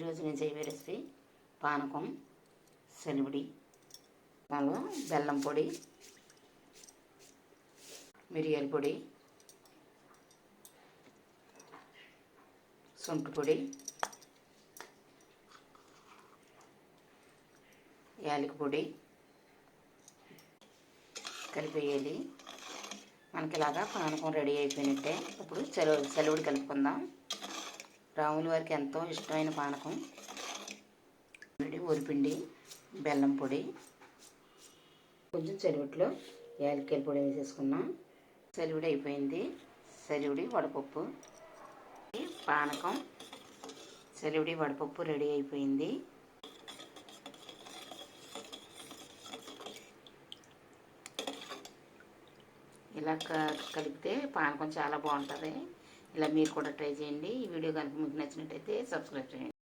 ఈరోజు నేను చేయబోయే రెసిపీ పానకం, సలివిడి, దానిలో బెల్లం పొడి, మిరియాల పొడి, సొంటి పొడి, యాలకి పొడి కలిపేయాలి. మనకి ఇలాగా పానకం రెడీ అయిపోయినట్టే. ఇప్పుడు సలివిడి కలుపుకుందాం. రాముల వారికి ఎంతో ఇష్టమైన పానకం. ఒరిపిండి, బెల్లం పొడి, కొంచెం సలివిడిలో యాలక్కాయల పొడి వేసేసుకున్నాం. సలివిడి అయిపోయింది. సలివిడి వడపప్పు, పానకం, సలివిడి వడపప్పు రెడీ అయిపోయింది. ఇలా కలిపితే పానకం చాలా బాగుంటుంది. ఇలా మీరు కూడా ట్రై చేయండి. ఈ వీడియో కనుక మీకు నచ్చినట్టయితే సబ్స్క్రైబ్ చేయండి.